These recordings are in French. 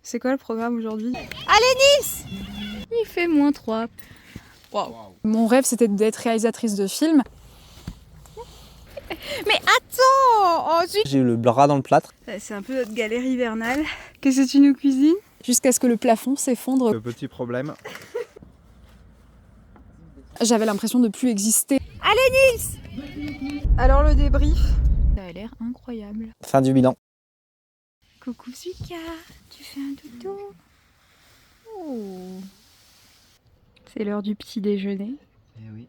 C'est quoi le programme aujourd'hui? Allez Nice! Il fait -3. Wow. Mon rêve c'était d'être réalisatrice de films. Mais attends! Oh, j'ai eu le bras dans le plâtre. c'est un peu notre galère hivernale. Qu'est-ce que tu nous cuisines? Jusqu'à ce que le plafond s'effondre. Le petit problème. J'avais l'impression de plus exister. Allez Nice! Alors le débrief? Ça a l'air incroyable. Fin du bilan. Coucou Suika, tu fais un dodo? Oh. C'est l'heure du petit déjeuner. Eh oui,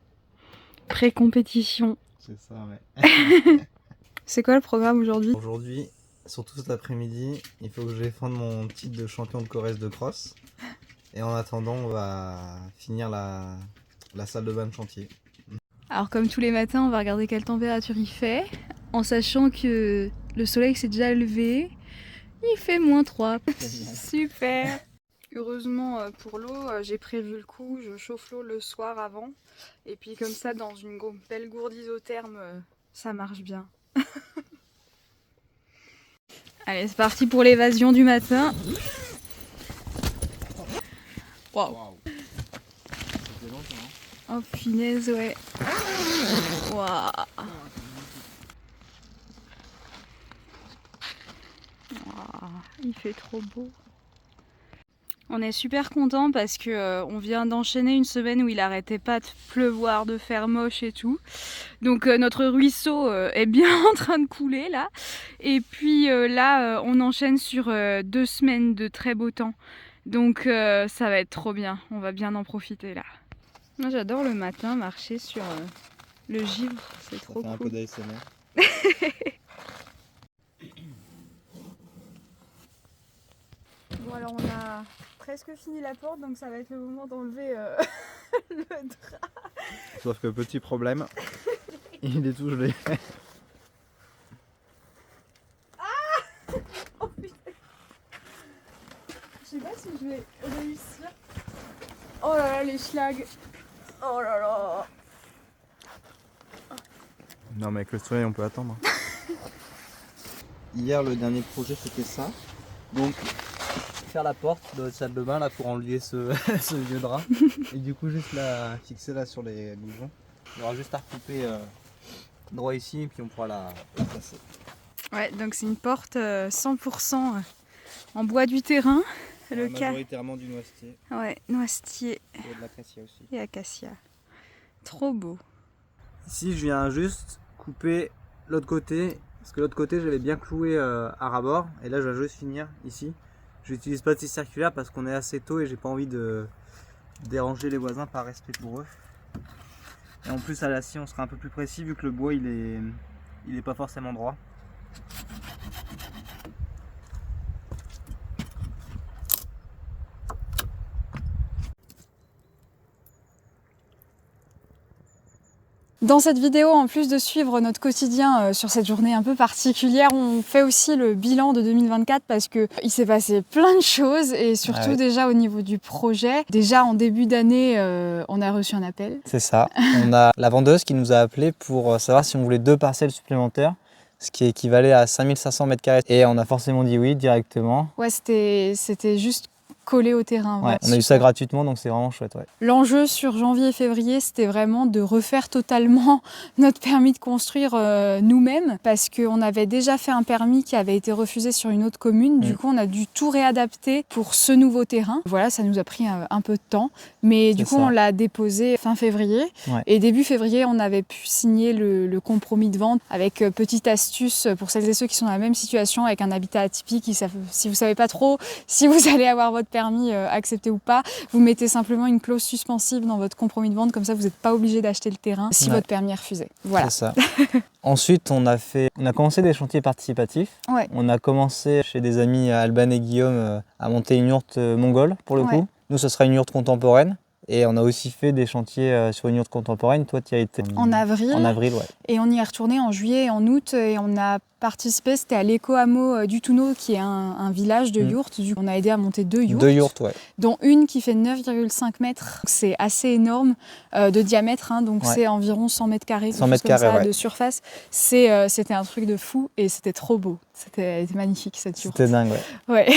Pré-compétition. c'est ça, ouais. C'est quoi le programme aujourd'hui? Aujourd'hui, surtout cet après-midi, il faut que je défende mon titre de champion de Corrèze de cross. Et en attendant, on va finir la salle de bain de chantier. Alors comme tous les matins, on va regarder quelle température il fait, en sachant que le soleil s'est déjà levé. Il fait -3. Super! Heureusement pour l'eau, j'ai prévu le coup, je chauffe l'eau le soir avant. Et puis comme ça, dans une belle gourde isotherme, ça marche bien. Allez, c'est parti pour l'évasion du matin. Waouh! Oh punaise, ouais. Waouh! Il fait trop beau. On est super content parce que on vient d'enchaîner une semaine où il arrêtait pas de pleuvoir, de faire moche et tout. Donc notre ruisseau est bien en train de couler là. Et puis là on enchaîne sur 2 semaines de très beau temps. Donc ça va être trop bien. On va bien en profiter là. Moi j'adore le matin marcher sur le givre. C'est trop cool. Un peu d'ASMR. Bon alors on a presque fini la porte donc ça va être le moment d'enlever le drap. Sauf que petit problème, il est tout gelé. Oh putain. Je sais pas si je vais réussir. Oh là là les schlags. Oh là là. Non mais avec le soleil on peut attendre. Hier le dernier projet c'était ça. Donc faire la porte de notre salle de bain là pour enlever ce, ce vieux drap. Et du coup juste la fixer là sur les boujons. Il y aura juste à recouper droit ici et puis on pourra la placer. Ouais donc c'est une porte 100% en bois du terrain. Le cas. Majoritairement du noisetier. Ouais, noisetier Et de l'acacia aussi. et acacia. Trop beau. Ici je viens juste couper l'autre côté. Parce que l'autre côté j'avais bien cloué à ras-bord. Et là je vais juste finir ici. Je n'utilise pas de scie circulaire parce qu'on est assez tôt et j'ai pas envie de déranger les voisins par respect pour eux. Et en plus à la scie on sera un peu plus précis vu que le bois il est pas forcément droit. Dans cette vidéo, en plus de suivre notre quotidien sur cette journée un peu particulière, on fait aussi le bilan de 2024 parce qu'il s'est passé plein de choses et surtout déjà au niveau du projet. Déjà en début d'année, on a reçu un appel. C'est ça, on a la vendeuse qui nous a appelé pour savoir si on voulait 2 parcelles supplémentaires, ce qui équivalait à 5500 m² et on a forcément dit oui directement. Ouais, c'était juste collé au terrain. Ouais, on a eu ça gratuitement donc c'est vraiment chouette. Ouais. L'enjeu sur janvier et février, c'était vraiment de refaire totalement notre permis de construire nous-mêmes parce qu'on avait déjà fait un permis qui avait été refusé sur une autre commune. Du coup, on a dû tout réadapter pour ce nouveau terrain. Voilà, ça nous a pris un peu de temps. Mais du coup, on l'a déposé fin février. Ouais. Et début février, on avait pu signer le compromis de vente avec petite astuce pour celles et ceux qui sont dans la même situation avec un habitat atypique. Si vous savez pas trop si vous allez avoir votre permis accepté ou pas, vous mettez simplement une clause suspensive dans votre compromis de vente, comme ça vous n'êtes pas obligé d'acheter le terrain si votre permis est refusé. Voilà. C'est ça. Ensuite, on a commencé des chantiers participatifs. Ouais. On a commencé chez des amis Alban et Guillaume à monter une yourte mongole pour le coup. Nous, ce sera une yourte contemporaine. Et on a aussi fait des chantiers sur une yourte contemporaine. Toi, tu y as été en avril. En avril, ouais. Et on y est retourné en juillet et en août. Et on a participé, c'était à l'éco-hameau du Touneau, qui est un village de yourtes. On a aidé à monter 2 yourtes. 2 yourtes, ouais. Dont une qui fait 9,5 mètres. C'est assez énorme de diamètre, hein, donc c'est environ 100 mètres carrés. 100 mètres carrés, de surface. C'était un truc de fou et c'était trop beau. C'était magnifique cette yourte. C'était dingue, ouais.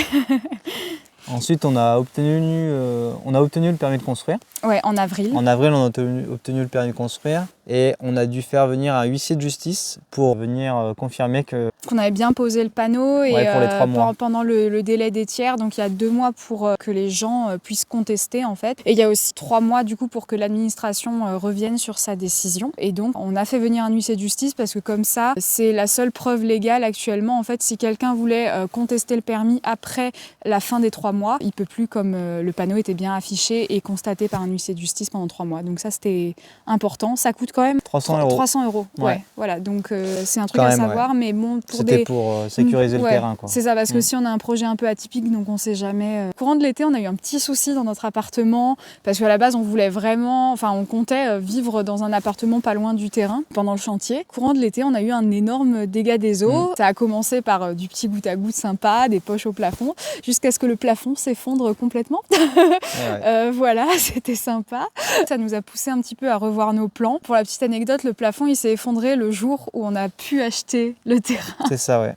Ensuite, on a obtenu le permis de construire. Ouais, en avril. En avril, on a obtenu le permis de construire et on a dû faire venir un huissier de justice pour venir confirmer qu'on avait bien posé le panneau et pour les 3 mois. Pendant le délai des tiers. Donc il y a 2 mois pour que les gens puissent contester en fait. Et il y a aussi 3 mois du coup pour que l'administration revienne sur sa décision. Et donc on a fait venir un huissier de justice parce que comme ça, c'est la seule preuve légale actuellement. En fait, si quelqu'un voulait contester le permis après la fin des 3 mois, il peut plus comme le panneau était bien affiché et constaté par un huissier de justice pendant 3 mois. Donc ça c'était important. Ça coûte quand même 300 €. 300 €. Ouais, voilà. Donc c'est un truc à savoir, mais bon, c'était pour sécuriser le terrain, quoi. C'est ça, parce que si on a un projet un peu atypique, donc on sait jamais. Courant de l'été, on a eu un petit souci dans notre appartement, parce qu'à la base, on voulait vraiment, enfin, on comptait vivre dans un appartement pas loin du terrain pendant le chantier. Courant de l'été, on a eu un énorme dégât des eaux. Ça a commencé par du petit goutte à goutte sympa, des poches au plafond, jusqu'à ce que le plafond s'effondre complètement. Voilà, c'était sympa. Ça nous a poussé un petit peu à revoir nos plans. Pour la petite anecdote, le plafond, il s'est effondré le jour où on a pu acheter le terrain. C'est ça, ouais.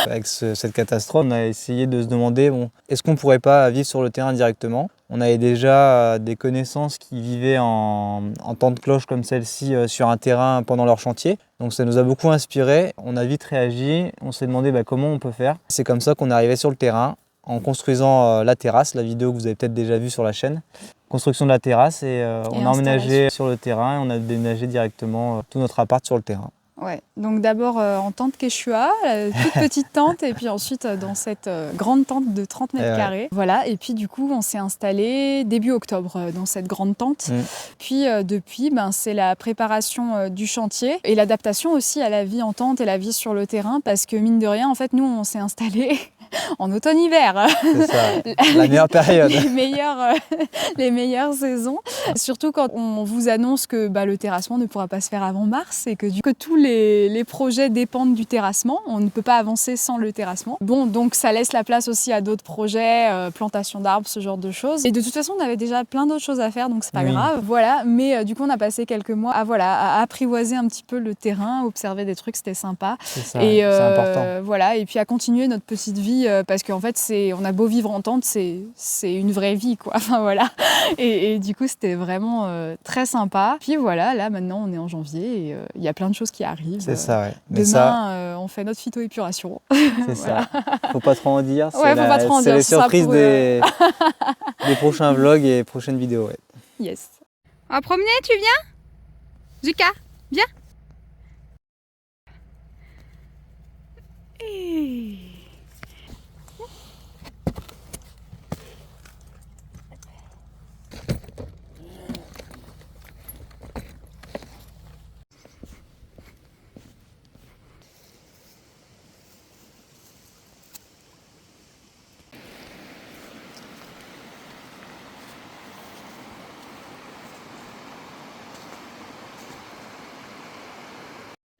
Avec cette catastrophe, on a essayé de se demander, est-ce qu'on ne pourrait pas vivre sur le terrain directement? On avait déjà des connaissances qui vivaient en temps de cloche comme celle-ci sur un terrain pendant leur chantier. Donc ça nous a beaucoup inspiré. On a vite réagi. On s'est demandé comment on peut faire. C'est comme ça qu'on est arrivé sur le terrain en construisant la terrasse, la vidéo que vous avez peut-être déjà vue sur la chaîne. Construction de la terrasse et on a emménagé sur le terrain et on a déménagé directement tout notre appart sur le terrain. Ouais, donc d'abord en tente Quechua, toute petite tente, et puis ensuite dans cette grande tente de 30 mètres carrés. Voilà, et puis du coup on s'est installé début octobre dans cette grande tente. Puis depuis, c'est la préparation du chantier et l'adaptation aussi à la vie en tente et la vie sur le terrain, parce que mine de rien, en fait, nous on s'est installé en automne-hiver. C'est ça, la meilleure période. les meilleures saisons. Surtout quand on vous annonce que le terrassement ne pourra pas se faire avant mars et que tous les projets dépendent du terrassement. On ne peut pas avancer sans le terrassement. Bon, donc ça laisse la place aussi à d'autres projets, plantation d'arbres, ce genre de choses. Et de toute façon, on avait déjà plein d'autres choses à faire, donc c'est pas grave. Voilà, mais du coup, on a passé quelques mois à apprivoiser un petit peu le terrain, observer des trucs, c'était sympa. C'est ça, c'est important. Voilà, et puis à continuer notre petite vie, parce qu'en fait, on a beau vivre en tente, c'est une vraie vie, quoi. Enfin voilà. Et du coup, c'était vraiment très sympa. Puis voilà, là maintenant, on est en janvier et il y a plein de choses qui arrivent. C'est ça, ouais. Mais demain, on fait notre phytoépuration. C'est ça. Faut pas trop en dire. C'est les surprises des prochains vlogs et prochaines vidéos. Ouais. Yes. On va promener, tu viens? Zuka, viens. Hey.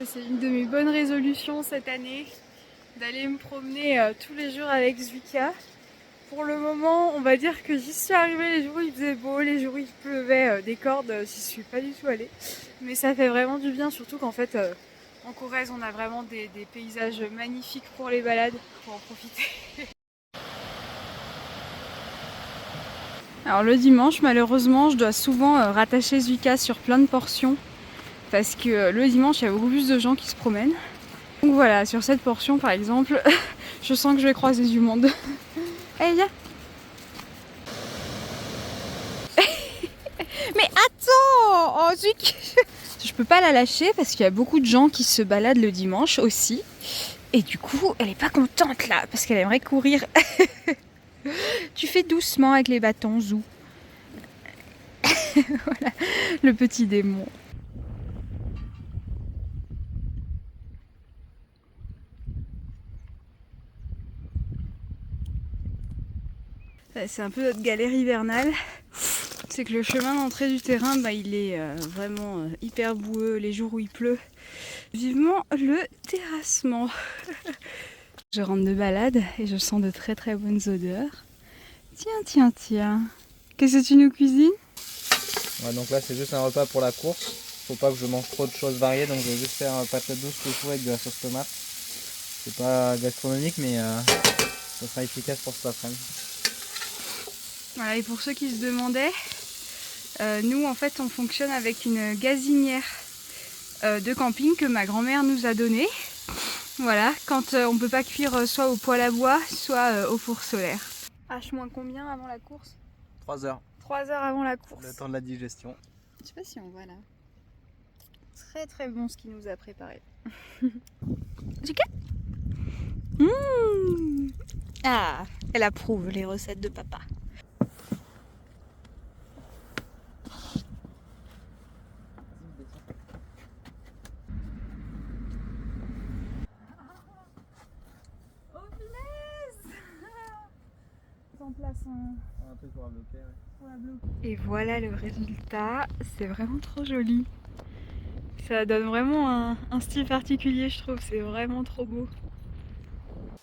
C'est une de mes bonnes résolutions cette année, d'aller me promener tous les jours avec Zuka. Pour le moment, on va dire que j'y suis arrivée les jours où il faisait beau, les jours où il pleuvait des cordes, j'y suis pas du tout allée. Mais ça fait vraiment du bien, surtout qu'en fait, en Corrèze, on a vraiment des paysages magnifiques pour les balades, pour en profiter. Alors le dimanche, malheureusement, je dois souvent rattacher Zuka sur plein de portions. Parce que le dimanche, il y a beaucoup plus de gens qui se promènent. Donc voilà, sur cette portion par exemple, je sens que je vais croiser du monde. Allez, viens. Mais attends, oh, Zuc. Je peux pas la lâcher parce qu'il y a beaucoup de gens qui se baladent le dimanche aussi. Et du coup, elle est pas contente là, parce qu'elle aimerait courir. Tu fais doucement avec les bâtons, Zou. Voilà, le petit démon. C'est un peu notre galère hivernale. C'est que le chemin d'entrée du terrain, il est vraiment hyper boueux les jours où il pleut. Vivement le terrassement. Je rentre de balade et je sens de très très bonnes odeurs. Tiens. Qu'est-ce que tu nous cuisines? Ouais, donc là c'est juste un repas pour la course. Faut pas que je mange trop de choses variées, donc je vais juste faire un patate douce tofu avec de la sauce tomate. C'est pas gastronomique, mais ça sera efficace pour cet après-midi. Voilà, et pour ceux qui se demandaient, nous en fait on fonctionne avec une gazinière de camping que ma grand-mère nous a donnée. Voilà, quand on peut pas cuire soit au poêle à bois, soit au four solaire. H- combien avant la course? 3 heures. 3 heures avant la course. Le temps de la digestion. Je sais pas si on voit là. Très très bon ce qu'il nous a préparé. Ah, elle approuve les recettes de papa. Oh punaise! En place Un truc pour la bloquer, ouais. Et voilà le résultat, c'est vraiment trop joli. Ça donne vraiment un style particulier, je trouve, c'est vraiment trop beau.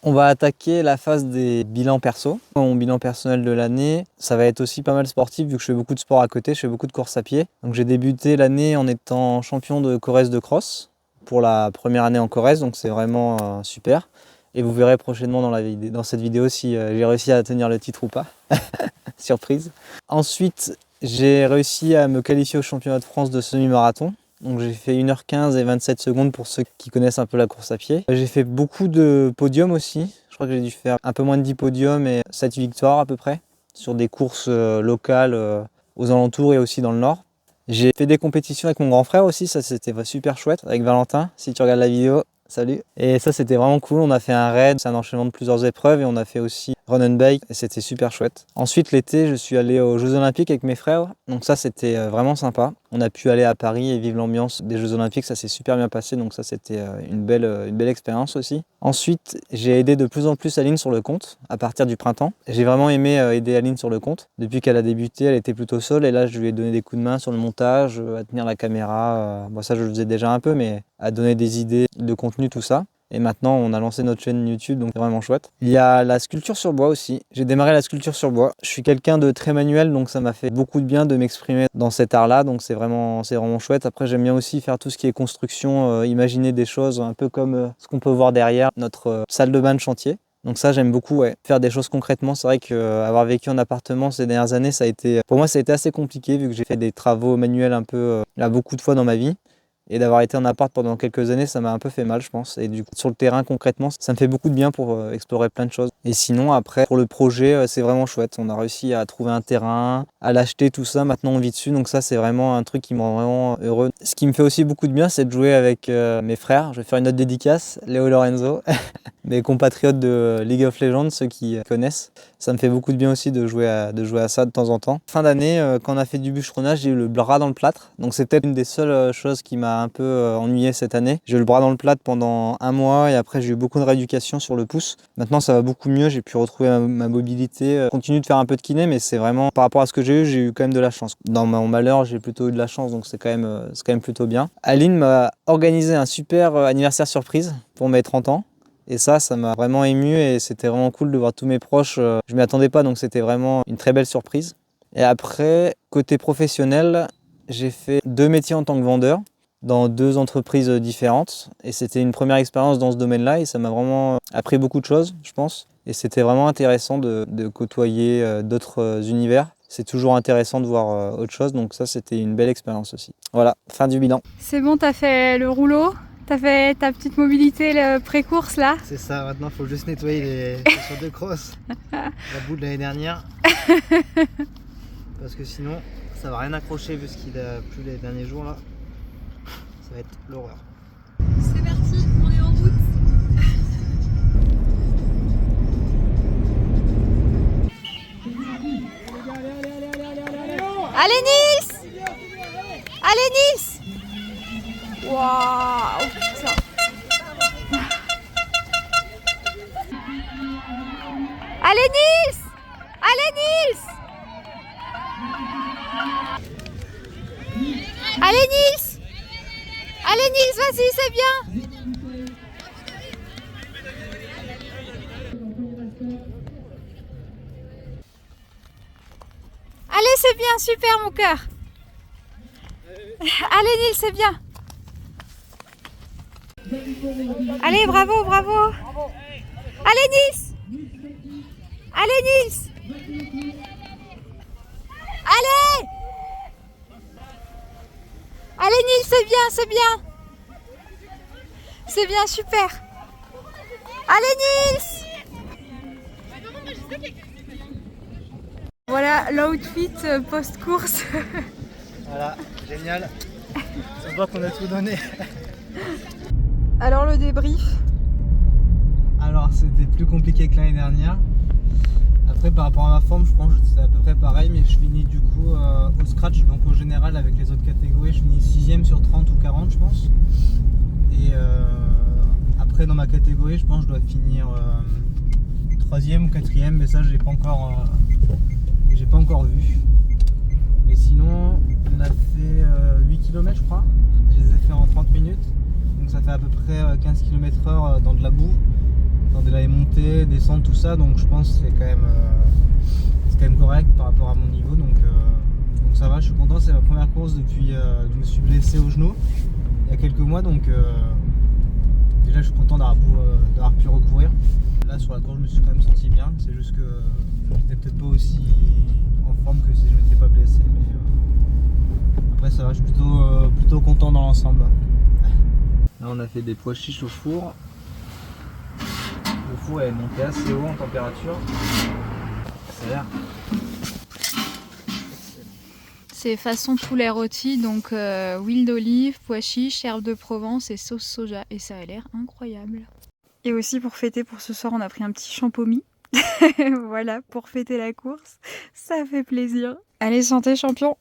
On va attaquer la phase des bilans perso. Mon bilan personnel de l'année, ça va être aussi pas mal sportif vu que je fais beaucoup de sport à côté, je fais beaucoup de courses à pied. Donc j'ai débuté l'année en étant champion de Corrèze de cross pour la première année en Corrèze, donc c'est vraiment super. Et vous verrez prochainement dans cette vidéo si j'ai réussi à tenir le titre ou pas. Surprise. Ensuite, j'ai réussi à me qualifier au championnat de France de semi-marathon. Donc j'ai fait 1h15 et 27 secondes pour ceux qui connaissent un peu la course à pied. J'ai fait beaucoup de podiums aussi. Je crois que j'ai dû faire un peu moins de 10 podiums et 7 victoires à peu près sur des courses locales aux alentours et aussi dans le nord. J'ai fait des compétitions avec mon grand frère aussi, ça c'était super chouette, avec Valentin, si tu regardes la vidéo. Salut. Et ça c'était vraiment cool, on a fait un raid, c'est un enchaînement de plusieurs épreuves et on a fait aussi run and bike et c'était super chouette. Ensuite l'été je suis allé aux Jeux Olympiques avec mes frères, donc ça c'était vraiment sympa. On a pu aller à Paris et vivre l'ambiance des Jeux Olympiques, ça s'est super bien passé, donc ça c'était une belle expérience aussi. Ensuite j'ai aidé de plus en plus Aline sur le compte à partir du printemps. J'ai vraiment aimé aider Aline sur le compte. Depuis qu'elle a débuté elle était plutôt seule et là je lui ai donné des coups de main sur le montage, à tenir la caméra, bon ça je le faisais déjà un peu mais à donner des idées de contenu tout ça. Et maintenant, on a lancé notre chaîne YouTube, donc c'est vraiment chouette. Il y a la sculpture sur bois aussi. J'ai démarré la sculpture sur bois. Je suis quelqu'un de très manuel, donc ça m'a fait beaucoup de bien de m'exprimer dans cet art-là, donc c'est vraiment chouette. Après, j'aime bien aussi faire tout ce qui est construction, imaginer des choses un peu comme ce qu'on peut voir derrière notre salle de bain de chantier. Donc ça, j'aime beaucoup, ouais. Faire des choses concrètement. C'est vrai qu'avoir vécu en appartement ces dernières années, pour moi, ça a été assez compliqué vu que j'ai fait des travaux manuels un peu là beaucoup de fois dans ma vie. Et d'avoir été en appart pendant quelques années, ça m'a un peu fait mal, je pense. Et du coup, sur le terrain, concrètement, ça me fait beaucoup de bien pour explorer plein de choses. Et sinon, après, pour le projet, c'est vraiment chouette. On a réussi à trouver un terrain, à l'acheter, tout ça. Maintenant, on vit dessus. Donc ça, c'est vraiment un truc qui me rend vraiment heureux. Ce qui me fait aussi beaucoup de bien, c'est de jouer avec mes frères. Je vais faire une autre dédicace, Léo Lorenzo, mes compatriotes de League of Legends, ceux qui connaissent. Ça me fait beaucoup de bien aussi de jouer à ça de temps en temps. Fin d'année, quand on a fait du bûcheronnage, j'ai eu le bras dans le plâtre. Donc c'est peut-être une des seules choses qui m'a un peu ennuyé cette année. J'ai eu le bras dans le plâtre pendant un mois et après j'ai eu beaucoup de rééducation sur le pouce. Maintenant ça va beaucoup mieux, j'ai pu retrouver ma mobilité. Je continue de faire un peu de kiné, mais c'est vraiment par rapport à ce que j'ai eu quand même de la chance. Dans mon malheur, j'ai plutôt eu de la chance, donc c'est quand même plutôt bien. Aline m'a organisé un super anniversaire surprise pour mes 30 ans. Et ça m'a vraiment ému et c'était vraiment cool de voir tous mes proches. Je m'y attendais pas, donc c'était vraiment une très belle surprise. Et après, côté professionnel, j'ai fait 2 métiers en tant que vendeur dans 2 entreprises différentes. Et c'était une première expérience dans ce domaine-là et ça m'a vraiment appris beaucoup de choses, je pense. Et c'était vraiment intéressant de côtoyer d'autres univers. C'est toujours intéressant de voir autre chose, donc ça c'était une belle expérience aussi. Voilà, fin du bilan. C'est bon, t'as fait le rouleau? T'as fait ta petite mobilité, le pré-course là? C'est ça, maintenant il faut juste nettoyer les chaussures de cross, la boue de l'année dernière. Parce que sinon, ça va rien accrocher vu ce qu'il a plu les derniers jours là. Ça va être l'horreur. C'est parti, on est en route. Allez Nils! Allez Nils! Waouh, putain. Allez Nils! Allez Nils! Allez Nils! Allez Nils, vas-y, c'est bien! Allez, c'est bien, super mon cœur! Allez Nils, c'est bien! Allez, bravo, bravo! Allez Nils! Allez Nils! c'est bien. C'est bien, super. Allez Nils. Voilà l'outfit post-course. Voilà, génial. Ça se voit qu'on a tout donné. Alors le débrief. Alors c'était plus compliqué que l'année dernière. Après par rapport à ma forme, je pense que c'est à peu près pareil, mais je finis du coup au scratch, donc au général avec les autres catégories, je finis 6ème sur 30 ou 40 je pense. Et après dans ma catégorie, je pense que je dois finir 3ème ou 4ème, mais ça j'ai pas encore vu. Mais sinon on a fait 8 km je crois, je les ai fait en 30 minutes, donc ça fait à peu près 15 km/h dans de la boue, dans de la montée, descente, tout ça, donc je pense que c'est quand même correct par rapport à mon niveau, donc ça va, je suis content, c'est ma première course depuis que je me suis blessé au genou il y a quelques mois, donc déjà je suis content d'avoir pu recourir. Là sur la course je me suis quand même senti bien, c'est juste que j'étais peut-être pas aussi en forme que si je m'étais pas blessé, mais après ça va, je suis plutôt content dans l'ensemble. Là on a fait des pois chiches au four. Le four est monté assez haut en température. Ça a l'air. C'est façon poulet rôti, donc huile d'olive, pois chiches, herbes de Provence et sauce soja. Et ça a l'air incroyable. Et aussi pour fêter pour ce soir, on a pris un petit champomis. Voilà, pour fêter la course. Ça fait plaisir. Allez, santé champion.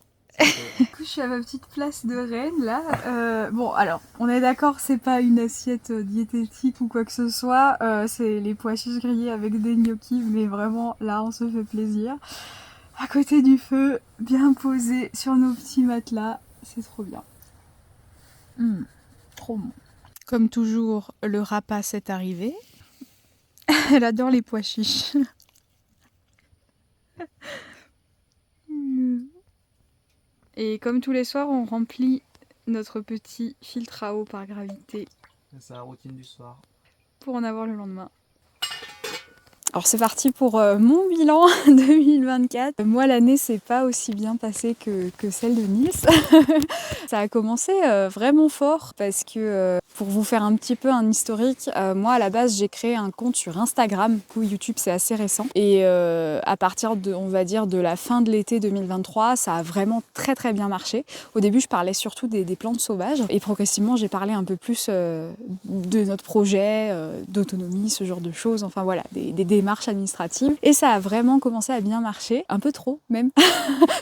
Du coup, je suis à ma petite place de reine là. Bon, alors, on est d'accord, c'est pas une assiette diététique ou quoi que ce soit. C'est les pois chiches grillés avec des gnocchis, mais vraiment là, on se fait plaisir. À côté du feu, bien posé sur nos petits matelas, c'est trop bien. Trop bon. Comme toujours, le rapace est arrivé. Elle adore les pois chiches. Et comme tous les soirs, on remplit notre petit filtre à eau par gravité. C'est la routine du soir. Pour en avoir le lendemain. Alors c'est parti pour mon bilan 2024. Moi l'année s'est pas aussi bien passée que celle de Nils. Ça a commencé vraiment fort parce que pour vous faire un petit peu un historique, moi à la base j'ai créé un compte sur Instagram. Du coup YouTube c'est assez récent. Et à partir de, on va dire, de la fin de l'été 2023, ça a vraiment très très bien marché. Au début je parlais surtout des plantes sauvages et progressivement j'ai parlé un peu plus de notre projet, d'autonomie, ce genre de choses. Enfin voilà, des démarches administratives. Et ça a vraiment commencé à bien marcher. Un peu trop même.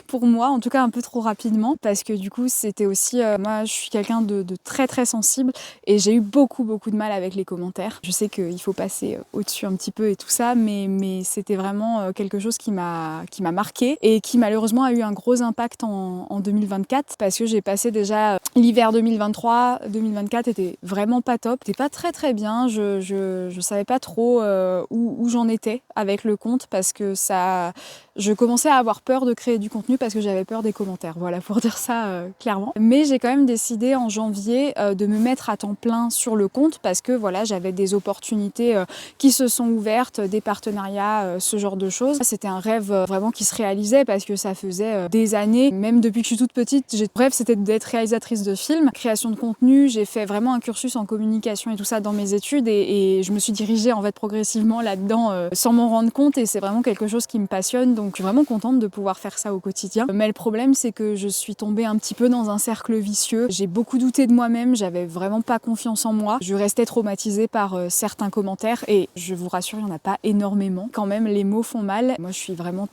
Pour moi, en tout cas un peu trop rapidement. Parce que du coup c'était aussi... moi je suis quelqu'un de très très sensible et j'ai eu beaucoup de mal avec les commentaires. Je sais qu'il faut passer au-dessus un petit peu et tout ça, mais c'était vraiment quelque chose qui m'a marqué et qui malheureusement a eu un gros impact en 2024 parce que j'ai passé déjà l'hiver 2023, 2024 était vraiment pas top, c'était pas très bien, je savais pas trop où j'en étais avec le compte parce que je commençais à avoir peur de créer du contenu parce que j'avais peur des commentaires, voilà, pour dire ça clairement. Mais j'ai quand même décidé en janvier de me mettre à temps plein sur le compte parce que voilà, j'avais des opportunités qui se sont ouvertes, des partenariats, ce genre de choses. C'était un rêve vraiment qui se réalisait parce que ça faisait des années, même depuis que je suis toute petite, rêve c'était d'être réalisatrice de films, création de contenu, j'ai fait vraiment un cursus en communication et tout ça dans mes études et je me suis dirigée en fait progressivement là-dedans sans m'en rendre compte et c'est vraiment quelque chose qui me passionne, donc je suis vraiment contente de pouvoir faire ça au quotidien. Mais le problème c'est que je suis tombée un petit peu dans un cercle vicieux, j'ai beaucoup douté de moi-même, j'avais vraiment pas confiance en moi, je restais traumatisée par certains commentaires et je vous rassure il n'y en a pas énormément, quand même les mots font mal, moi je suis vraiment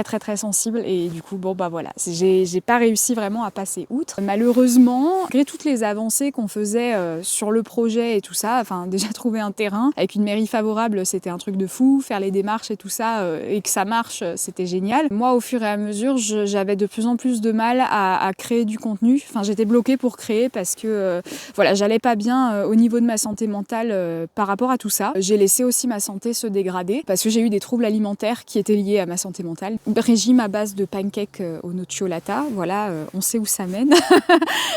très sensible et du coup bon bah voilà, j'ai pas réussi vraiment à passer outre. Malheureusement, malgré toutes les avancées qu'on faisait sur le projet et tout ça, enfin déjà trouver un terrain avec une mairie favorable c'était un truc de fou, faire les démarches et tout ça et que ça marche c'était génial. Moi au fur et à mesure j'avais de plus en plus de mal à créer du contenu, enfin j'étais bloquée pour créer parce que voilà j'allais pas bien au niveau de ma santé mentale par rapport à tout ça. J'ai laissé aussi ma santé se dégrader parce que j'ai eu des troubles alimentaires qui étaient liés à ma santé mentale. régime à base de pancakes au nocciolata. Voilà, on sait où ça mène.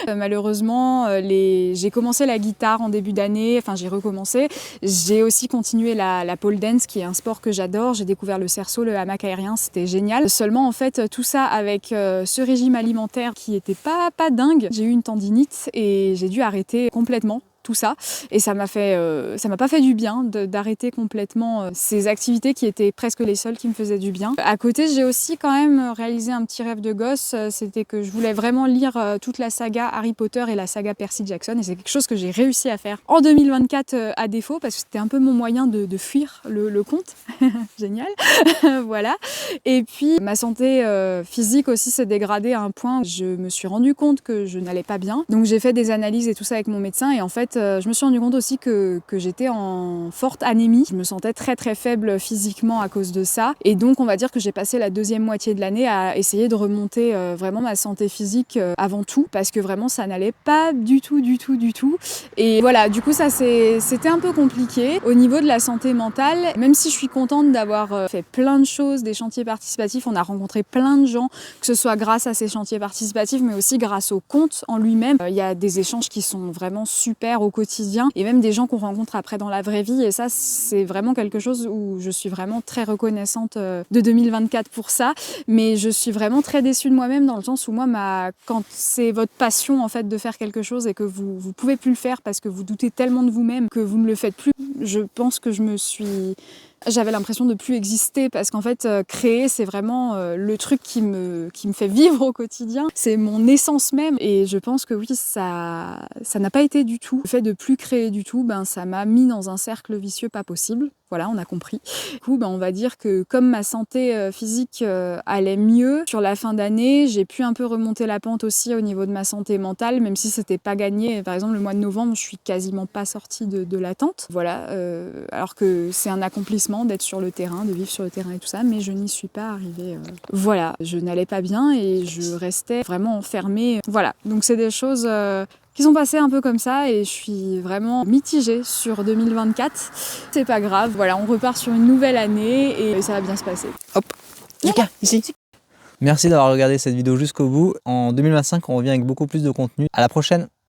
Malheureusement, j'ai commencé la guitare en début d'année, enfin j'ai recommencé. J'ai aussi continué la pole dance, qui est un sport que j'adore. J'ai découvert le cerceau, le hamac aérien, c'était génial. Seulement, en fait, tout ça avec ce régime alimentaire qui était pas dingue. J'ai eu une tendinite et j'ai dû arrêter complètement tout ça, et ça m'a pas fait du bien d'arrêter complètement ces activités qui étaient presque les seules qui me faisaient du bien. À côté, j'ai aussi quand même réalisé un petit rêve de gosse, c'était que je voulais vraiment lire toute la saga Harry Potter et la saga Percy Jackson, et c'est quelque chose que j'ai réussi à faire en 2024 à défaut, parce que c'était un peu mon moyen de fuir le conte. Génial. Voilà. Et puis ma santé physique aussi s'est dégradée à un point où je me suis rendu compte que je n'allais pas bien, donc j'ai fait des analyses et tout ça avec mon médecin, et en fait je me suis rendu compte aussi que j'étais en forte anémie. Je me sentais très très faible physiquement à cause de ça. Et donc on va dire que j'ai passé la deuxième moitié de l'année à essayer de remonter vraiment ma santé physique avant tout. Parce que vraiment ça n'allait pas du tout. Et voilà, du coup ça c'était un peu compliqué. Au niveau de la santé mentale, même si je suis contente d'avoir fait plein de choses, des chantiers participatifs, on a rencontré plein de gens, que ce soit grâce à ces chantiers participatifs, mais aussi grâce au compte en lui-même. Il y a des échanges qui sont vraiment super au quotidien, et même des gens qu'on rencontre après dans la vraie vie, et ça c'est vraiment quelque chose où je suis vraiment très reconnaissante de 2024 pour ça. Mais je suis vraiment très déçue de moi-même, dans le sens où quand c'est votre passion en fait de faire quelque chose et que vous pouvez plus le faire parce que vous doutez tellement de vous-même que vous ne le faites plus, je pense que j'avais l'impression de plus exister, parce qu'en fait créer c'est vraiment le truc qui me fait vivre au quotidien, c'est mon essence même, et je pense que oui, ça n'a pas été du tout. Le fait de plus créer du tout, ça m'a mis dans un cercle vicieux pas possible. Voilà, on a compris. Du coup, on va dire que comme ma santé physique allait mieux sur la fin d'année, j'ai pu un peu remonter la pente aussi au niveau de ma santé mentale, même si c'était pas gagné. Par exemple, le mois de novembre, je suis quasiment pas sortie de la tente. Voilà, alors que c'est un accomplissement d'être sur le terrain, de vivre sur le terrain et tout ça, mais je n'y suis pas arrivée. Voilà, je n'allais pas bien et je restais vraiment enfermée. Voilà, donc c'est des choses qui sont passées un peu comme ça, et je suis vraiment mitigée sur 2024. C'est pas grave, voilà, on repart sur une nouvelle année et ça va bien se passer. Hop, Lucas, ici. Merci d'avoir regardé cette vidéo jusqu'au bout. En 2025, on revient avec beaucoup plus de contenu. À la prochaine.